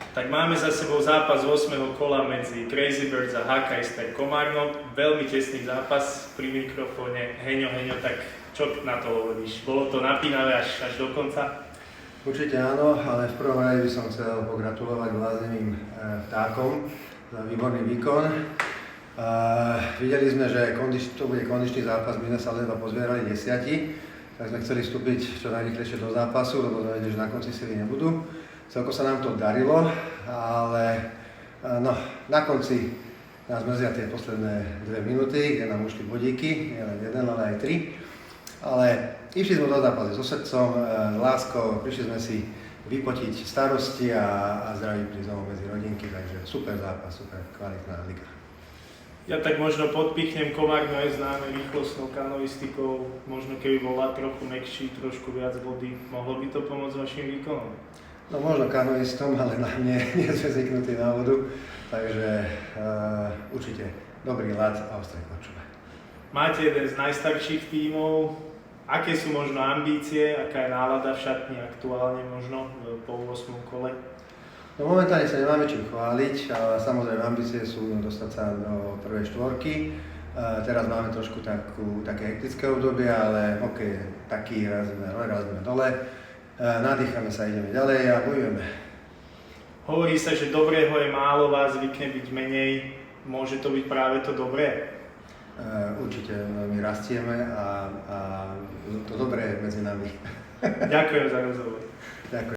Tak máme za sebou zápas 8. kola medzi Crazy Birds a HK Komárno. Veľmi tesný zápas pri mikrofóne. Heňo, tak čo na to hovoríš? Bolo to napínavé až do konca? Určite áno, ale v prvom rade by som chcel pogratulovať bláznivým vtákom za výborný výkon. Videli sme, že to bude kondičný zápas, my sme sa ledva pozbierali 10, tak sme chceli vstúpiť čo najrýchlejšie do zápasu, lebo sme vedeli, že na konci sily nebudú. Celko sa nám to darilo, ale na konci nás mrzia tie posledné 2 minúty, kde nám ušli bodíky, nie len jeden, ale aj 3. Ale išli sme do zápasu so srdcom, s láskou, prišli sme si vypotiť starosti a zdravý prísť medzi rodinky, takže super zápas, super kvalitná liga. Ja tak možno podpichnem, Komárno je známe rýchlostnou kanoistikou, možno keby bola trochu mäkší, trošku viac vody, mohlo by to pomôcť vašim výkonom? No možno kanoistom, ale na mne nie sme zvyknutí na vodu, takže určite dobrý ľad a ostré korčule. Máte jeden z najstarších tímov, aké sú možno ambície, aká je nálada v šatni aktuálne možno po 8. kole? No momentálne sa nemáme čím chváliť, ale samozrejme ambície sú dostať sa do prvej štvorky. Teraz máme trošku také hektické obdobie, ale taký raz sme dole. Nadýchame sa, ideme ďalej a bojujeme. Hovorí sa, že dobrého je málo, vás zvykne byť menej. Môže to byť práve to dobré? Určite my rastieme a to dobré je medzi nami. Ďakujem za rozhovor.